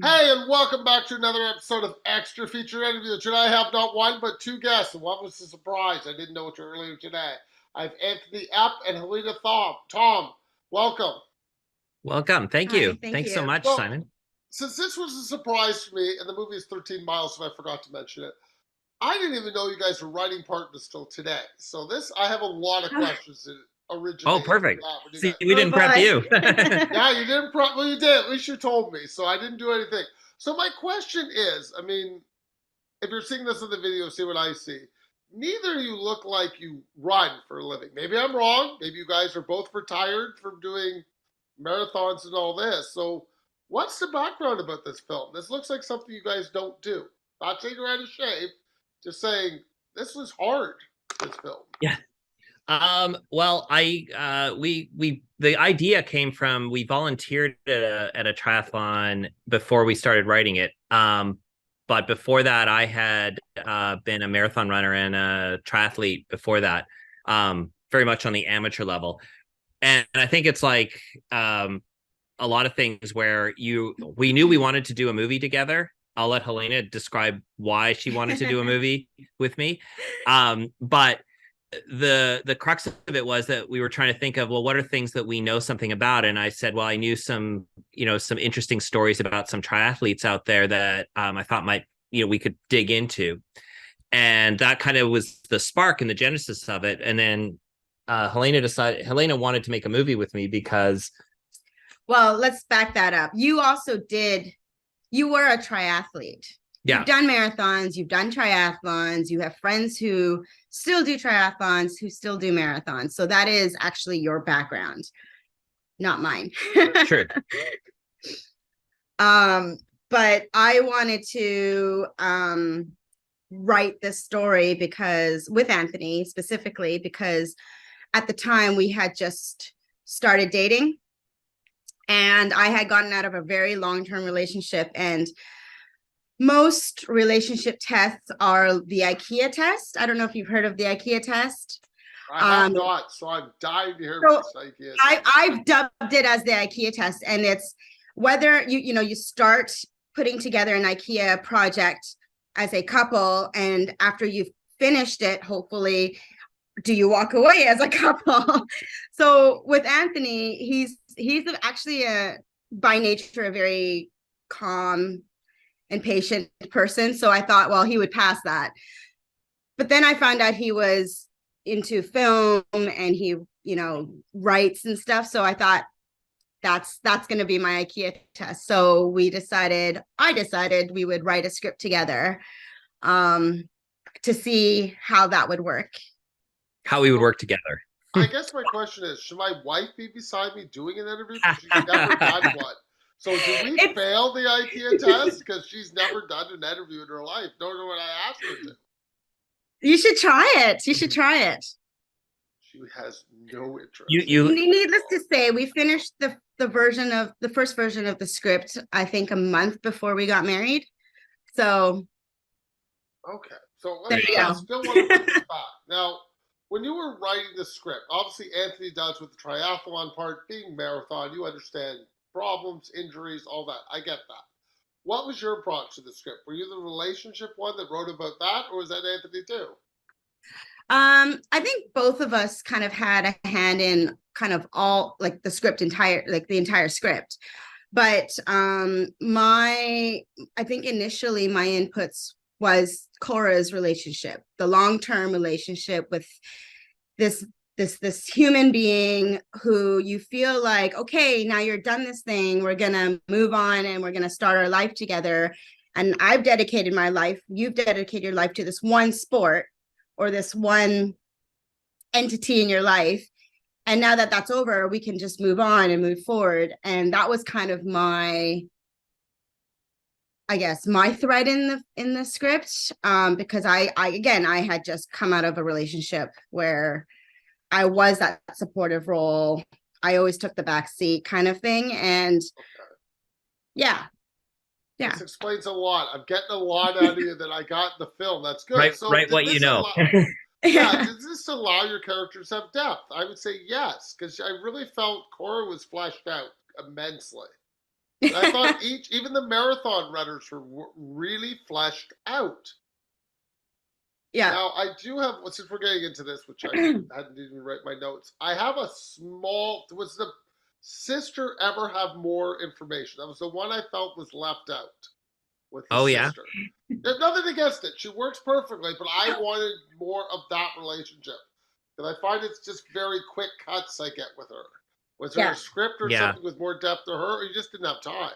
Hey, and welcome back to another episode of Extra Feature Interview. Today I have not one but two guests, and what was the surprise? I didn't know it earlier today. I have Anthony Epp and Helena Thom. Tom, welcome. Welcome. Thank Hi, you. thank Thanks so you. much, So, Simon. since this was a surprise to me, and the movie is 13 Miles, so I forgot to mention it, I didn't even know you guys were writing partners till today. So I have a lot of questions that Oh, originated from perfect. that when you See, guys. we Oh didn't prep boy. you. Yeah, you didn't. Well, you did. At least you told me. So I didn't do anything. So my question is, I mean, if you're seeing this in the video, see what I see. Neither of you look like you run for a living. Maybe I'm wrong. Maybe you guys are both retired from doing marathons and all this. So, what's the background about this film? This looks like something you guys don't do. Not saying you're out of shape, just saying this was hard. This film. Yeah. Well, the idea came from we volunteered at a triathlon before we started writing it. But before that, I had been a marathon runner and a triathlete before that, very much on the amateur level. And I think it's like a lot of things where we knew we wanted to do a movie together. I'll let Helena describe why she wanted to do a movie with me. But the crux of it was that we were trying to think of, well, what are things that we know something about? And I said, well, I knew some interesting stories about some triathletes out there that I thought might, we could dig into. And that kind of was the spark and the genesis of it. And then Helena wanted to make a movie with me because Well, let's back that up. You were a triathlete. yeah, You've done marathons, you've done triathlons, you have friends who still do triathlons, who still do marathons. So that is actually your background, not mine. true. But I wanted to write this story because with Anthony specifically, because at the time we had just started dating and I had gotten out of a very long-term relationship, and most relationship tests are the IKEA test. I don't know if you've heard of the IKEA test. I have not, so I'm dying to hear So what this idea is. I've dubbed it as the IKEA test, and it's whether you start putting together an IKEA project as a couple, and after you've finished it, hopefully, do you walk away as a couple? So with Anthony, he's actually by nature a very calm and patient person. So I thought, well, he would pass that. But then I found out he was into film and he, writes and stuff. So I thought that's going to be my IKEA test. So I decided we would write a script together to see how that would work. How we would work together. I guess my question is, should my wife be beside me doing an interview? Because she's never done one. So do we fail the IKEA test? Because she's never done an interview in her life, nor do I ask her to. You should try it. You should try it. She has no interest. Needless to say, we finished the first version of the script, I think a month before we got married. So okay. So there you I go. still want to put this back. Now, when you were writing the script, obviously Anthony does with the triathlon part, being marathon, you understand problems, injuries, all that. I get that. What was your approach to the script? Were you the relationship one that wrote about that, or was that Anthony too? I think both of us kind of had a hand in kind of all like the entire script. But I think initially my inputs was Cora's relationship, the long-term relationship with this human being who you feel like, okay, now you're done this thing, we're gonna move on and we're gonna start our life together. And I've dedicated my life, you've dedicated your life to this one sport or this one entity in your life. And now that that's over, we can just move on and move forward. And that was kind of I guess my thread in the script, because I had just come out of a relationship where I was that supportive role. I always took the back seat kind of thing. And yeah. This explains a lot. I'm getting a lot out of you that I got in the film. That's good. Right, So right. What you know. Yeah, does this allow your characters to have depth? I would say yes, because I really felt Cora was fleshed out immensely. And I thought even the marathon runners were really fleshed out. Yeah. Now I do have, since we're getting into this, which I hadn't even write my notes. I have a small. Was the sister ever have more information? That was the one I felt was left out with the Oh yeah. sister. There's nothing against it. She works perfectly, but I wanted more of that relationship because I find it's just very quick cuts I get with her. Was there Yeah. a script or Yeah. something with more depth to her, or you just didn't have time?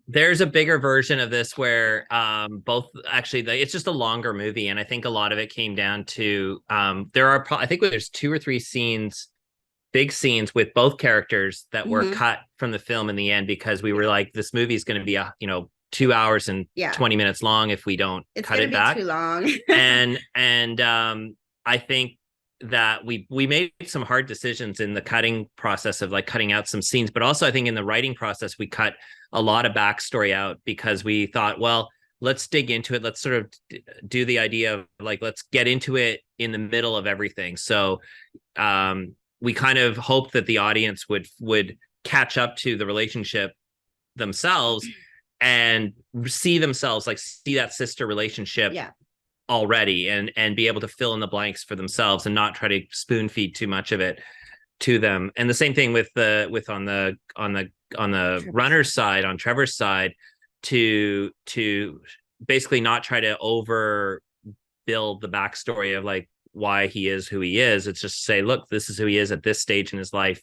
There's a bigger version of this where both actually it's just a longer movie, and I think a lot of it came down to there are I think there's 2 or 3 scenes, big scenes with both characters that were cut from the film in the end because we were like, this movie is going to be 2 hours and 20 minutes long if we don't cut it back. It's gonna be too long. and I think that we made some hard decisions in the cutting process of like cutting out some scenes, but also I think in the writing process we cut a lot of backstory out because we thought, well, let's dig into it. Let's sort of do the idea of like, let's get into it in the middle of everything. So we kind of hoped that the audience would catch up to the relationship themselves and see themselves, like see that sister relationship already and be able to fill in the blanks for themselves and not try to spoon feed too much of it to them. And the same thing with on the runner's side, on Trevor's side, to basically not try to over build the backstory of like why he is who he is. It's just say, look, this is who he is at this stage in his life.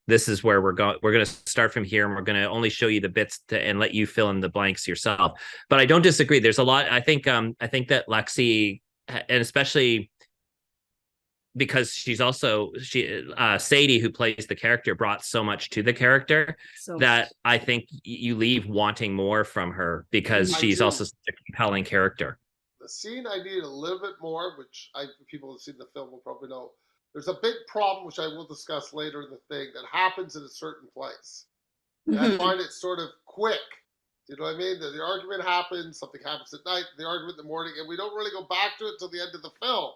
This is where we're going. We're going to start from here, and we're going to only show you the bits and let you fill in the blanks yourself. But I don't disagree. There's a lot. I think that Lexi, and especially because she's also Sadie, who plays the character, brought so much to the character that I think you leave wanting more from her because she's also such a compelling character. The scene I needed a little bit more, which people who've seen the film will probably know. There's a big problem, which I will discuss later in the thing, that happens in a certain place. And I find it sort of quick. You know what I mean? The argument happens, something happens at night, the argument in the morning, and we don't really go back to it until the end of the film.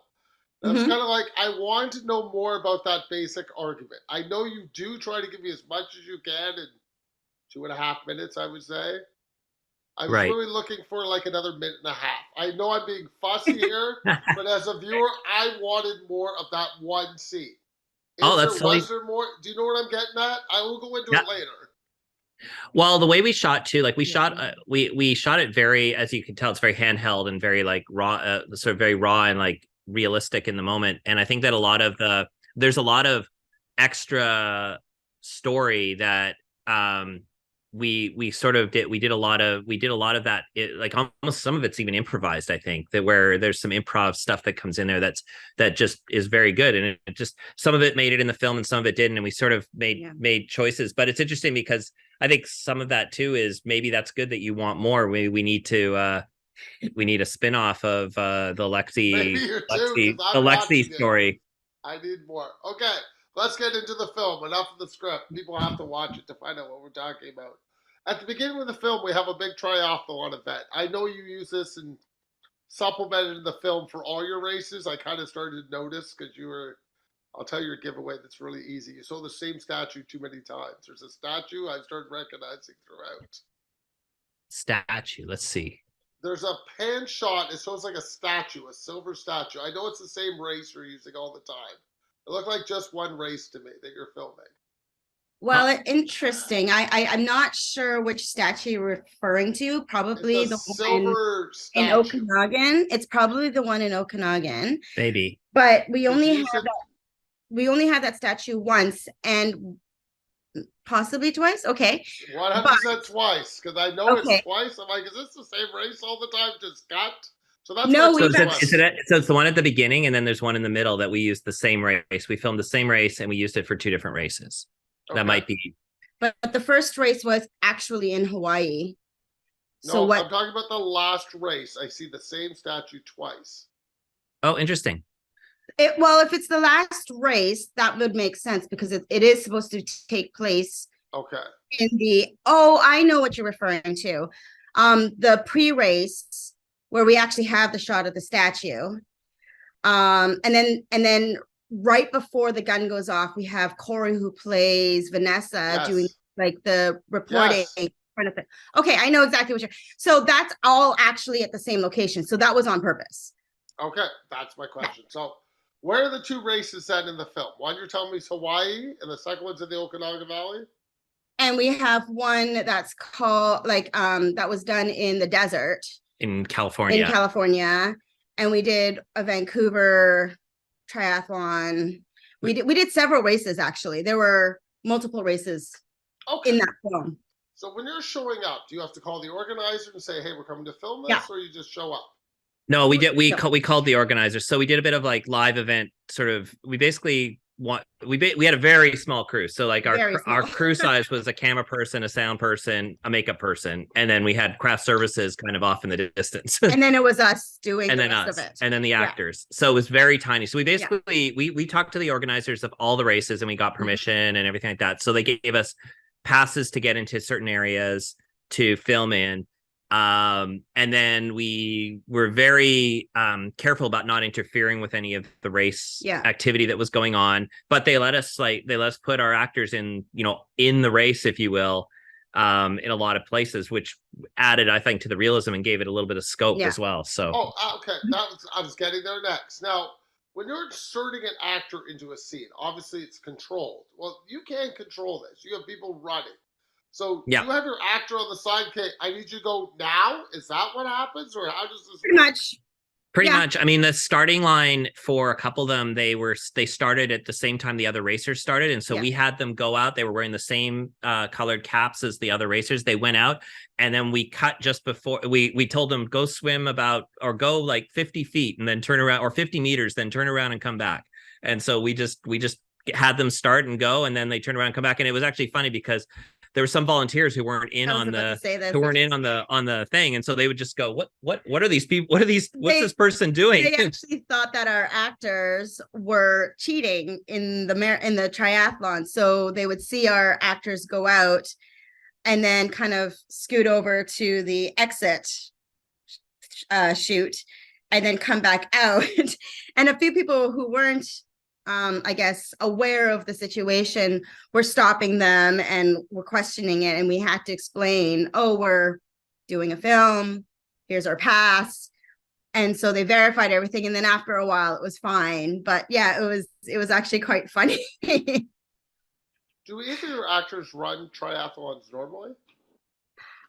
And it's kind of like, I want to know more about that basic argument. I know you do try to give me as much as you can in 2.5 minutes, I would say. I was really looking for like another minute and a half. I know I'm being fussy here, but as a viewer, I wanted more of that one scene. Was there more? Do you know what I'm getting at? I will go into it later. Well, the way we shot too, like we shot, we shot it very, as you can tell, it's very handheld and very like raw, sort of very raw and like realistic in the moment. And I think that there's a lot of extra story that we sort of did. We did a lot of that. Like almost some of it's even improvised. I think that where there's some improv stuff that comes in there that just is very good. And it just, some of it made it in the film and some of it didn't. And we sort of made choices. But it's interesting because I think some of that too is maybe that's good that you want more. We need to we need a spin-off of the Lexi story. I need more. Okay, let's get into the film. Enough of the script. People have to watch it to find out what we're talking about. At the beginning of the film, we have a big triathlon event. I know you use this and supplemented in the film for all your races. I kind of started to notice because I'll tell you your giveaway that's really easy. You saw the same statue too many times. There's a statue I started recognizing throughout. Statue, let's see. There's a pan shot. It shows like a statue, a silver statue. I know it's the same race you're using all the time. It looked like just one race to me that you're filming. Well, interesting. I'm not sure which statue you're referring to. Probably the silver one in Okanagan. It's probably the one in Okanagan. Maybe. But we only had that statue once and possibly twice. Okay. 100% twice, because I know it's twice. I'm like, is this the same race all the time? Just cut? So that's it's the one at the beginning, and then there's one in the middle that we used the same race. We filmed the same race, and we used it for 2 different races. Okay. That might be. But the first race was actually in Hawaii. No, I'm talking about the last race. I see the same statue twice. Oh, interesting. If it's the last race, that would make sense because it is supposed to take place. Okay. I know what you're referring to. The pre-race where we actually have the shot of the statue. And then right before the gun goes off, we have Corey, who plays Vanessa, doing like the reporting kind of thing. Okay, I know exactly what you're. So that's all actually at the same location. So that was on purpose. Okay, that's my question. So, where are the two races then in the film? One you're telling me is Hawaii, and the second one's in the Okanagan Valley. And we have one that's called that was done in the desert in California. And we did a Vancouver triathlon. We did several races actually. There were multiple races in that film. So when you're showing up, do you have to call the organizer and say, "Hey, we're coming to film this," Yeah. or you just show up? No, we did. We called the organizers. So we did a bit of like live event sort of. We basically we had a very small crew. So like our crew size was a camera person, a sound person, a makeup person, and then we had craft services kind of off in the distance. And then it was us doing and the then rest us, of it. and then the actors. So it was very tiny. So we basically we talked to the organizers of all the races and we got permission and everything like that. So they gave us passes to get into certain areas to film in. And then we were very careful about not interfering with any of the race activity that was going on, but they let us put our actors in, in the race, if you will, in a lot of places, which added, I think, to the realism and gave it a little bit of scope as well. So okay, I was getting there next. Now, when you're inserting an actor into a scene, obviously it's controlled. Well, you can't control this. You have people running. So you have your actor on the side. Okay, I need you to go now. Is that what happens, or how does this work? Pretty much. I mean, the starting line for a couple of them, they started at the same time the other racers started, and so we had them go out. They were wearing the same colored caps as the other racers. They went out, and then we cut just before we told them go swim or go like 50 feet and then turn around, or 50 meters, then turn around and come back. And so we just had them start and go, and then they turn around and come back. And it was actually funny because there were some volunteers who weren't in on the thing, and so they would just go, what are these people, what's this person doing? They actually thought that our actors were cheating in the triathlon, so they would see our actors go out and then kind of scoot over to the exit shoot and then come back out. And a few people who weren't I guess aware of the situation were stopping them and were questioning it, and we had to explain, we're doing a film, here's our pass. And so they verified everything, and then after a while it was fine. But yeah, it was actually quite funny. Do either of your actors run triathlons normally?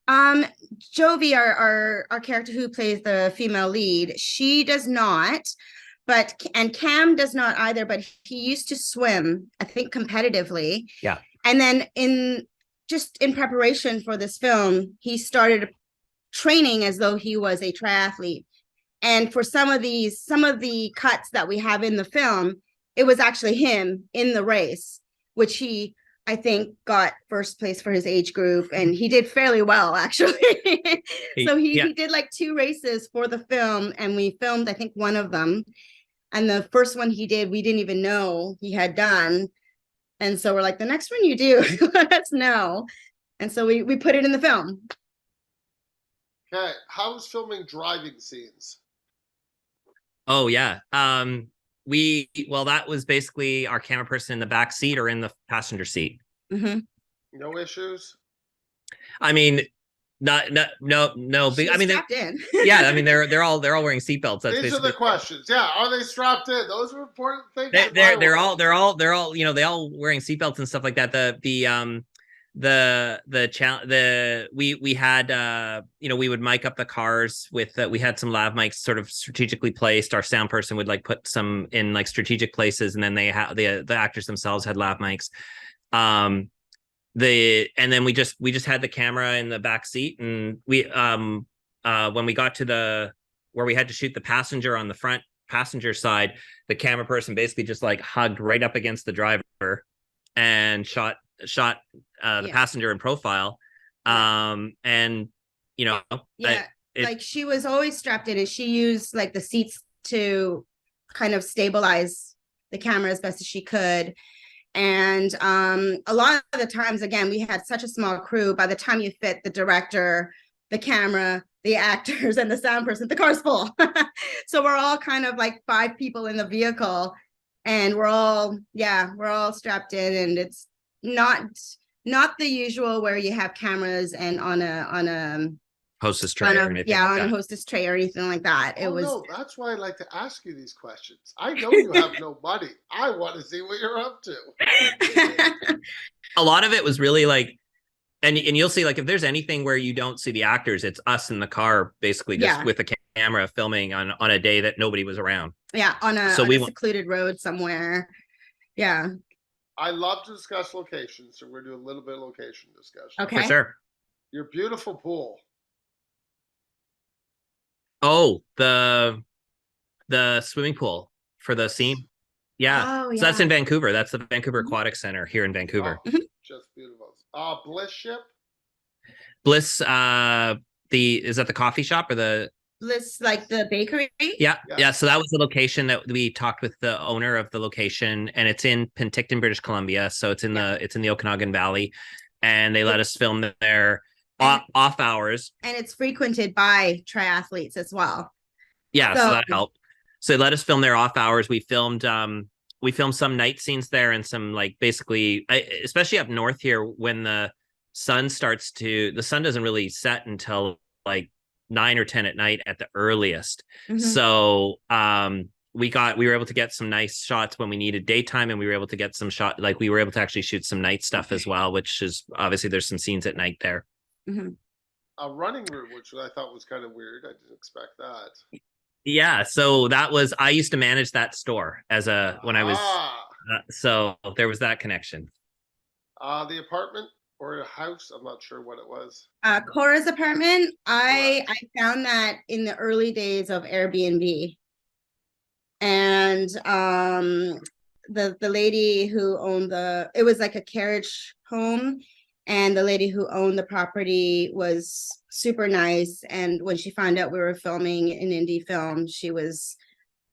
Jovi, our character who plays the female lead, she does not. And Cam does not either, but he used to swim, I think, competitively. Yeah. And then in preparation for this film, he started training as though he was a triathlete. And for some of the cuts that we have in the film, it was actually him in the race, which he, I think, got first place for his age group, and he did fairly well, actually. So he did like 2 races for the film, and we filmed, I think, one of them. And the first one he did, we didn't even know he had done. And so we're like, the next one you do, let us know. And so we put it in the film. Okay. How was filming driving scenes? Oh, yeah. That was basically our camera person in the back seat or in the passenger seat. Mm-hmm. No issues? I mean, no. I mean, yeah. I mean, they're all wearing seatbelts. These are the questions. Yeah, are they strapped in? Those are important things. They're all they all wearing seatbelts and stuff like that. We had we would mic up the cars with we had some lav mics sort of strategically placed. Our sound person would like put some in like strategic places, and then the actors themselves had lav mics. And then we just had the camera in the back seat, and we when we got to where we had to shoot the passenger on the front passenger side, the camera person basically just like hugged right up against the driver and shot the passenger in profile. And like she was always strapped in, and she used like the seats to kind of stabilize the camera as best as she could. And a lot of the times, again, we had such a small crew. By the time you fit the director, the camera, the actors, and the sound person, the car's full. So we're all kind of like 5 people in the vehicle, and we're all strapped in, and it's not not the usual where you have cameras and on a Hostess tray or anything. on a hostess tray or anything like that. It was no, that's why I like to ask you these questions. I know you have no money. I want to see what you're up to. A lot of it was really like, and you'll see, like, if there's anything where you don't see the actors, it's us in the car basically just with a camera filming on a day that nobody was around. Yeah, on a secluded road somewhere. Yeah. I love to discuss locations, so we're going to do a little bit of location discussion. Okay. For sure. Your beautiful pool. Oh, the swimming pool for the scene. Yeah. So that's in Vancouver. That's the Vancouver Aquatic Center here in Vancouver. Oh, just beautiful. Bliss Ship. Bliss, is that the coffee shop or the Bliss, like the bakery? Yeah. So that was the location that we talked with the owner of the location, and it's in Penticton, British Columbia. So it's in the Okanagan Valley, and they let us film there off hours. And it's frequented by triathletes as well. Yeah, so that helped. So they let us film there off hours. We filmed some night scenes there and some, like, basically, especially up north here, when the sun doesn't really set until like 9 or 10 at night at the earliest. So we were able to get some nice shots when we needed daytime, and we were able to get some we were able to actually shoot some night stuff as well, which is obviously there's some scenes at night there. A running route, which I thought was kind of weird. I didn't expect that. Yeah, so I used to manage that store when I was so there was that connection. The apartment or a house, I'm not sure what it was. Cora's apartment. I found that in the early days of Airbnb, and the lady who owned it was like a carriage home, and the lady who owned the property was super nice. And when she found out we were filming an indie film, she was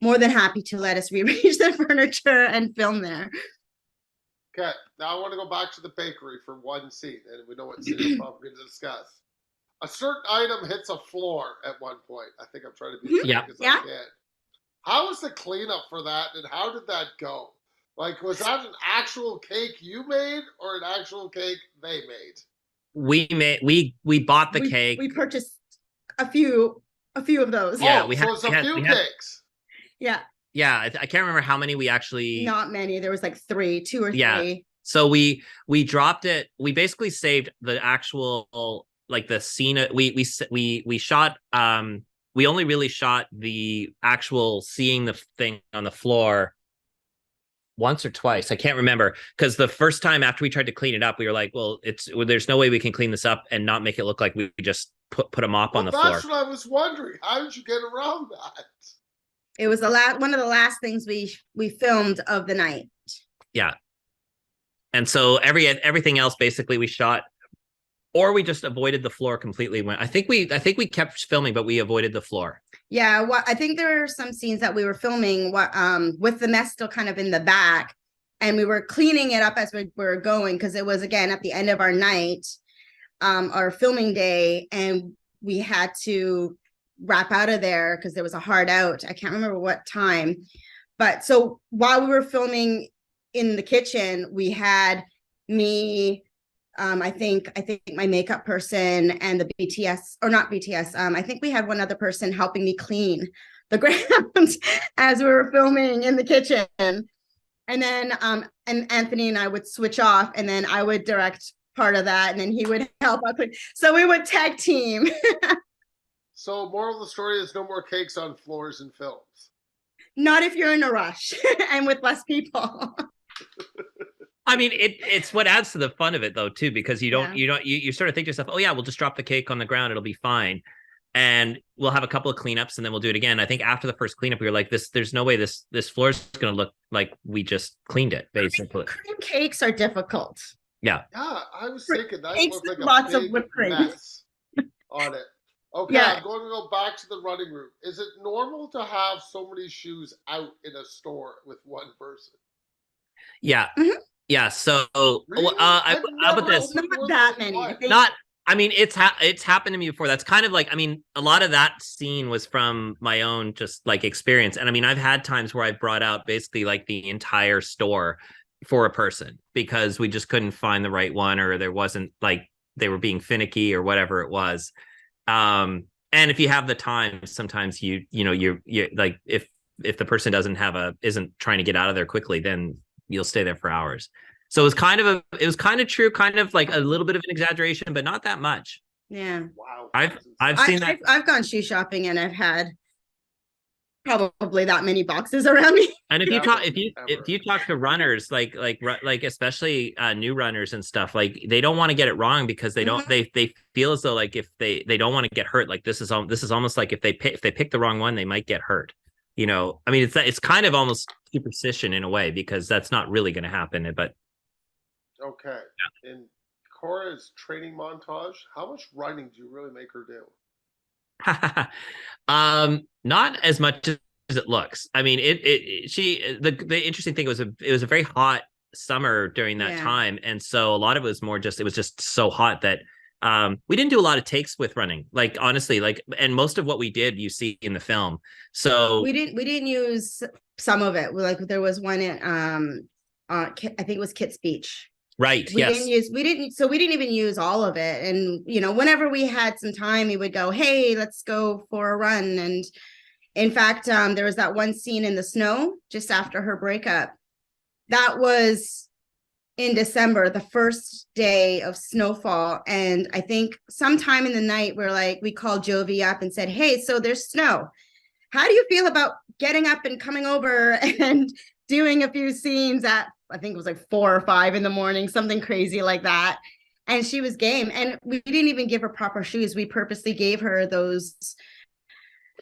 more than happy to let us rearrange the furniture and film there. Okay, now I want to go back to the bakery for one scene, and we know what scene we're probably going to discuss. A certain item hits a floor at one point. I think I'm trying to be as quick as I can. How was the cleanup for that, and how did that go? Like, was that an actual cake you made, or an actual cake they made? We bought the cake. We purchased a few of those. Yeah, so it's a few cakes. Yeah. Yeah, I can't remember how many we actually. Not many. There was like two or three. So we dropped it. We basically saved the actual, like, the scene. We shot. We only really shot the actual seeing the thing on the floor once or twice. I can't remember, because the first time after we tried to clean it up, we were like, well, there's no way we can clean this up and not make it look like we just put a mop on the floor. That's what I was wondering. How did you get around that? It was one of the last things we filmed of the night. Yeah. And so everything else basically we shot, or we just avoided the floor completely. I think we kept filming, but we avoided the floor. Yeah, I think there are some scenes that we were filming with the mess still kind of in the back, and we were cleaning it up as we were going, because it was, again, at the end of our night, our filming day, and we had to wrap out of there because there was a hard out. I can't remember what time, but so while we were filming in the kitchen, we had me, I think my makeup person, and the BTS, or not BTS, I think we had one other person helping me clean the ground as we were filming in the kitchen. And then and Anthony and I would switch off, and then I would direct part of that, and then he would help out. So we would tag team. So moral of the story is no more cakes on floors in films. Not if you're in a rush and with less people. I mean, it's what adds to the fun of it, though, too, because you sort of think to yourself, oh yeah, we'll just drop the cake on the ground, it'll be fine, and we'll have a couple of cleanups, and then we'll do it again. I think after the first cleanup, we were like, there's no way this floor is going to look like we just cleaned it, basically. Cream cakes are difficult. Yeah. Yeah, I was thinking that cakes looked like lots a of big whipped cream mess on it. Okay, I'm going to go back to the running route. Is it normal to have so many shoes out in a store with one person? Yeah. Mm-hmm. Yeah. So, Really? how about this? Not that many. I mean, it's happened to me before. That's kind of like, I mean, a lot of that scene was from my own just like experience. And I mean, I've had times where I brought out basically like the entire store for a person because we just couldn't find the right one, or there wasn't, like, they were being finicky or whatever it was. And if you have the time, sometimes you're like, if the person isn't trying to get out of there quickly, then you'll stay there for hours. So it was kind of true, kind of like a little bit of an exaggeration, but not that much. Yeah. Wow. I've seen that. I've gone shoe shopping and I've had probably that many boxes around me. And if Ever. you talk to runners, like especially new runners and stuff, like they don't want to get it wrong because they don't they feel as though, like, if they don't want to get hurt, like this is almost like if they pick the wrong one, they might get hurt. I mean, it's kind of almost superstition in a way, because that's not really going to happen. But Okay. In Cora's training montage, how much running do you really make her do? Not as much as it looks. I mean, the interesting thing was it was a very hot summer during that time, and so a lot of it was more just, it was just so hot that we didn't do a lot of takes with running, like, honestly, like, and most of what we did you see in the film. So we didn't use some of it. Like there was one at I think it was Kitts Beach. Right. We didn't even use all of it. And, whenever we had some time, we would go, hey, let's go for a run. And in fact, there was that one scene in the snow just after her breakup. That was in December, the first day of snowfall. And I think sometime in the night, we called Jovi up and said, hey, so there's snow. How do you feel about getting up and coming over and doing a few scenes at, I think it was like 4 or 5 in the morning, something crazy like that. And she was game. And we didn't even give her proper shoes. We purposely gave her those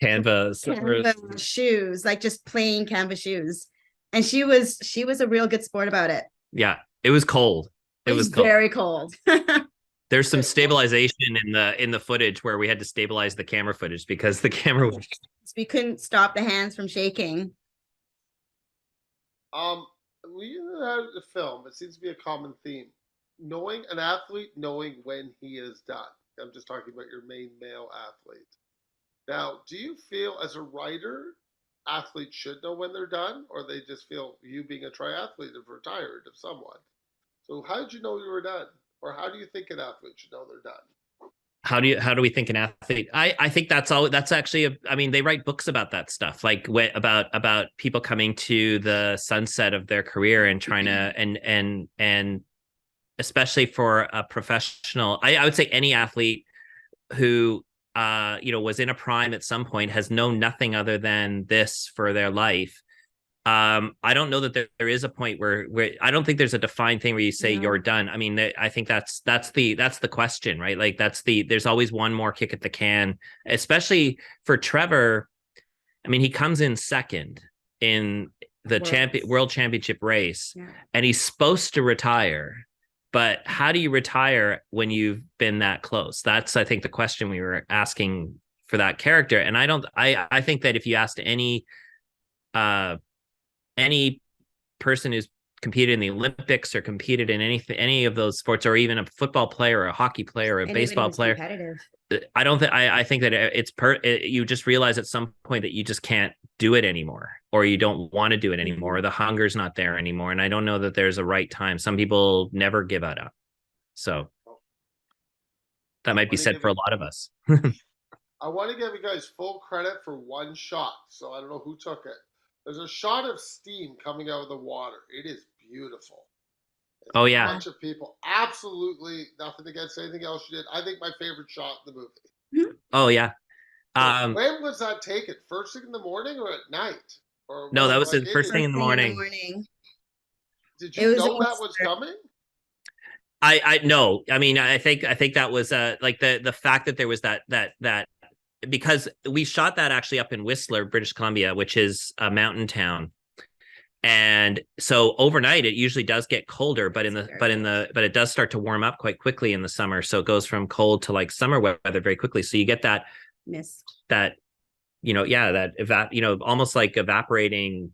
canvas shoes, like just plain canvas shoes. And she was a real good sport about it. Yeah, it was cold. It was cold. Very cold. There's some stabilization in the footage where we had to stabilize the camera footage because the camera was... We couldn't stop the hands from shaking. We have the film. It seems to be a common theme. Knowing an athlete, knowing when he is done. I'm just talking about your main male athlete. Now, do you feel as a writer, athletes should know when they're done, or they just feel you being a triathlete have retired of someone? So how did you know you were done? Or how do you think an athlete should know they're done? How do we think an athlete? I think that's actually I mean, they write books about that stuff, like about people coming to the sunset of their career and trying to and especially for a professional, I would say any athlete who was in a prime at some point has known nothing other than this for their life. I don't know that there is a point where I don't think there's a defined thing where you say you're done. I mean, I think that's the question, right? Like there's always one more kick at the can, especially for Trevor. I mean, he comes in second in the world championship race, and he's supposed to retire. But how do you retire when you've been that close? That's, I think, the question we were asking for that character. And I think that if you asked any person who's competed in the Olympics or competed in any of those sports, or even a football player or a hockey player or a baseball player, I think that you just realize at some point that you just can't do it anymore, or you don't want to do it anymore, or the hunger's not there anymore. And I don't know that there's a right time. Some people never give it up. So that might be said for a lot of us. I want to give you guys full credit for one shot. So I don't know who took it. There's a shot of steam coming out of the water. It is beautiful. Oh, yeah. A bunch of people. Absolutely nothing against anything else you did. I think my favorite shot in the movie. Oh, yeah. When was that taken? First thing in the morning or at night? Or no, that was the first thing in the morning. Did you know that was coming? I no. I mean, I think that was like the fact that there was that because we shot that actually up in Whistler, British Columbia, which is a mountain town. And so overnight it usually does get colder, but it does start to warm up quite quickly in the summer. So it goes from cold to like summer weather very quickly. So you get that mist, almost like evaporating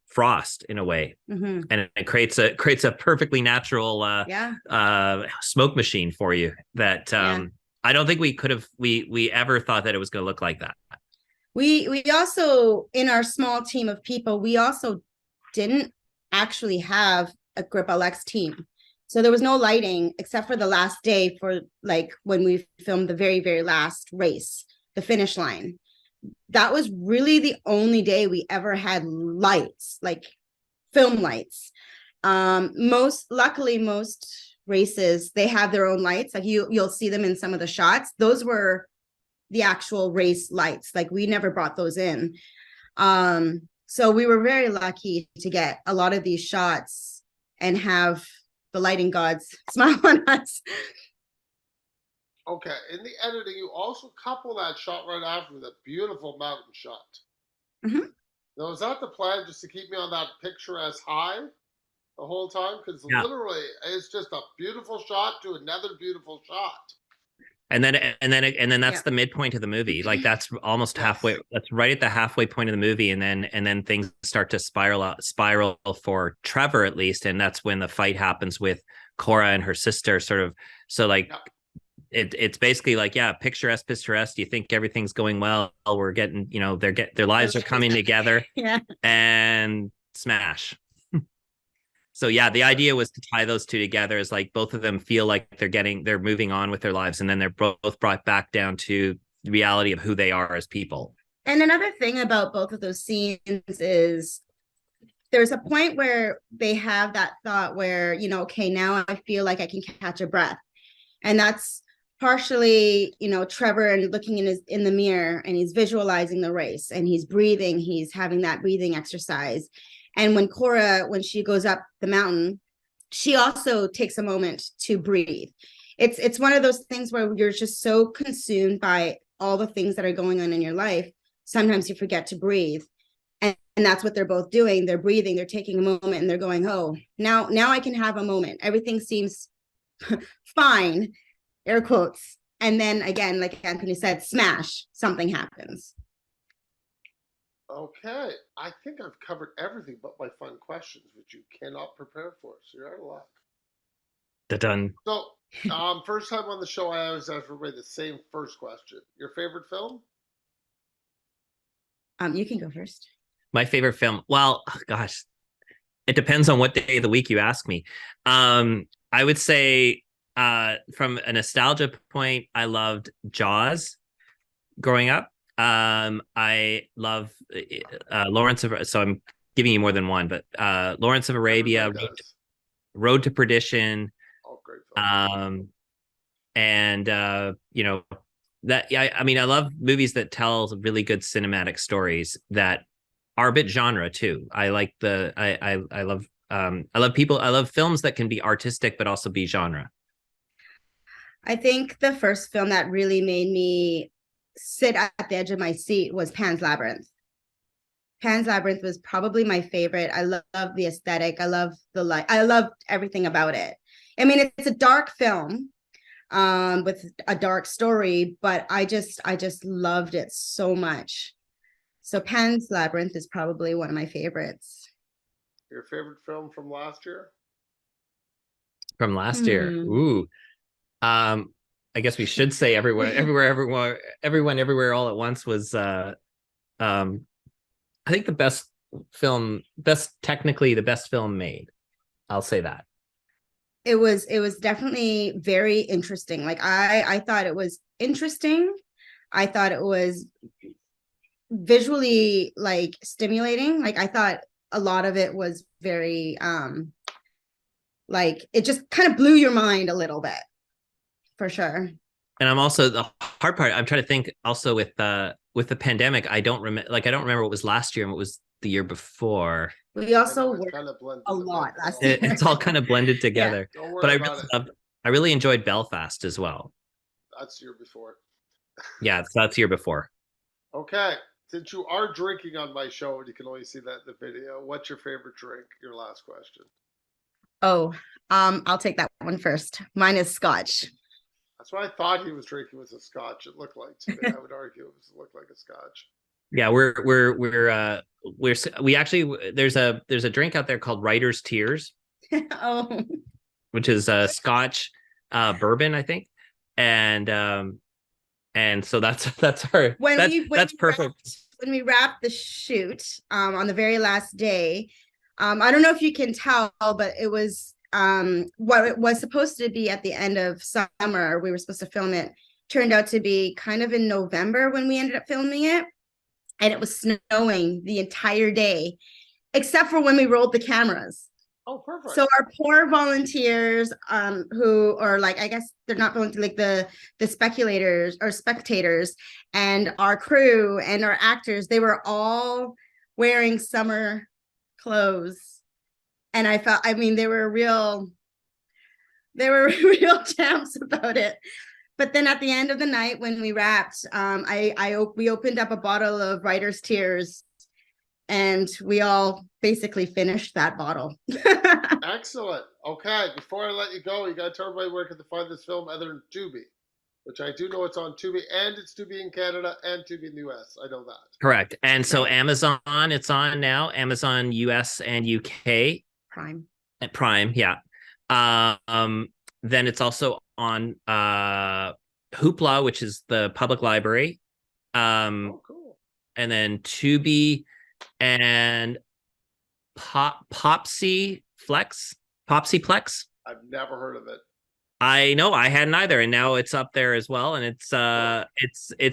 frost in a way. Mm-hmm. And it creates a perfectly natural smoke machine for you that I don't think we ever thought that it was going to look like that. We also, in our small team of people, we also didn't actually have a Grip LX team. So there was no lighting except for the last day for like when we filmed the very, very last race, the finish line. That was really the only day we ever had lights, like film lights. Luckily, most races, they have their own lights. Like you'll see them in some of the shots. Those were the actual race lights. Like we never brought those in. So we were very lucky to get a lot of these shots and have the lighting gods smile on us. Okay, in the editing, you also couple that shot right after with a beautiful mountain shot. Mhm. Now, is that the plan, just to keep me on that picturesque high the whole time? Because Yeah. literally, it's just a beautiful shot to another beautiful shot. And then that's Yeah. the midpoint of the movie. Like that's almost Yes. halfway. That's right at the halfway point of the movie, and then things start to spiral for Trevor at least, and that's when the fight happens with Cora and her sister. Sort of. So like, Yeah. it's basically like, yeah, picturesque. You think everything's going well. We're getting, their lives are coming together. Yeah. And smash. So yeah, the idea was to tie those two together, as like both of them feel like they're moving on with their lives, and then they're both brought back down to the reality of who they are as people. And another thing about both of those scenes is there's a point where they have that thought where, okay, now I feel like I can catch a breath. And that's partially, Trevor and looking in the mirror, and he's visualizing the race, and he's breathing, he's having that breathing exercise. And when Cora, when she goes up the mountain, she also takes a moment to breathe. It's one of those things where you're just so consumed by all the things that are going on in your life. Sometimes you forget to breathe. And that's what they're both doing. They're breathing, they're taking a moment, and they're going, oh, now I can have a moment. Everything seems fine, air quotes. And then again, like Anthony said, smash, something happens. Okay, I think I've covered everything but my fun questions, which you cannot prepare for. So you're out of luck. Done. So, first time on the show, I always ask everybody the same first question. Your favorite film? You can go first. My favorite film. Well, gosh, it depends on what day of the week you ask me. I would say, from a nostalgia point, I loved Jaws growing up. I love Lawrence of. So I'm giving you more than one, but Lawrence of Arabia, Road to Perdition. Oh, great film. And that, yeah, I mean, I love movies that tell really good cinematic stories that are a bit genre too. I like I love films that can be artistic but also be genre. I think the first film that really made me sit at the edge of my seat was Pan's Labyrinth. Pan's Labyrinth was probably my favorite. I love the aesthetic. I love the light. I love everything about it. I mean, it's a dark film with a dark story, but I just loved it so much. So Pan's Labyrinth is probably one of my favorites. Your favorite film from last year? From last year. Ooh. I guess we should say everywhere, all at once was I think technically the best film made. I'll say that. It was definitely very interesting. Like I thought it was interesting. I thought it was visually like stimulating. Like I thought a lot of it was very like it just kind of blew your mind a little bit, for sure. And I'm also, the hard part, I'm trying to think also with the pandemic, I don't remember what was last year and what was the year before. We also worked kind of a lot last year. It's all kind of blended together. Yeah. Don't worry But about I really enjoyed Belfast as well. That's the year before. Yeah, so that's the year before. Okay. Since you are drinking on my show and you can only see that in the video, what's your favorite drink? Your last question. Oh, I'll take that one first. Mine is Scotch. That's what I thought he was drinking, was a Scotch. It looked like to me. I would argue it looked like a Scotch. Yeah, we actually, there's a drink out there called Writer's Tears. Oh, which is Scotch bourbon, I think, and so that's our that's perfect. When we wrapped the shoot on the very last day, I don't know if you can tell, but it was what it was supposed to be at the end of summer. We were supposed to film it. Turned out to be kind of in November when we ended up filming it. And it was snowing the entire day, except for when we rolled the cameras. Oh, perfect. So our poor volunteers, who are like, I guess they're not volunteers, like the speculators or spectators, and our crew and our actors, they were all wearing summer clothes. And I felt, I mean, they were real champs about it. But then at the end of the night when we wrapped, we opened up a bottle of writer's tears, and we all basically finished that bottle. Excellent. Okay, before I let you go, you got to tell everybody where can they find this film other than Tubi, which I do know it's on Tubi, and it's Tubi in Canada and Tubi in the US. I know that. Correct. And so Amazon, it's on now. Amazon US and UK. Prime. Prime, yeah. Then it's also on Hoopla, which is the public library. Oh, cool. And then Tubi and Popsy Plex. I've never heard of it. I know, I hadn't either, and now it's up there as well, and it's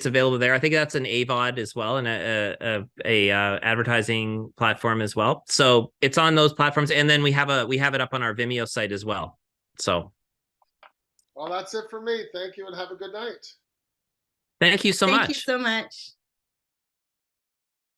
available there. I think that's an AVOD as well, and a advertising platform as well. So it's on those platforms, and then we have it up on our Vimeo site as well. So, well, that's it for me. Thank you, and have a good night. Thank you so much. Thank you so much.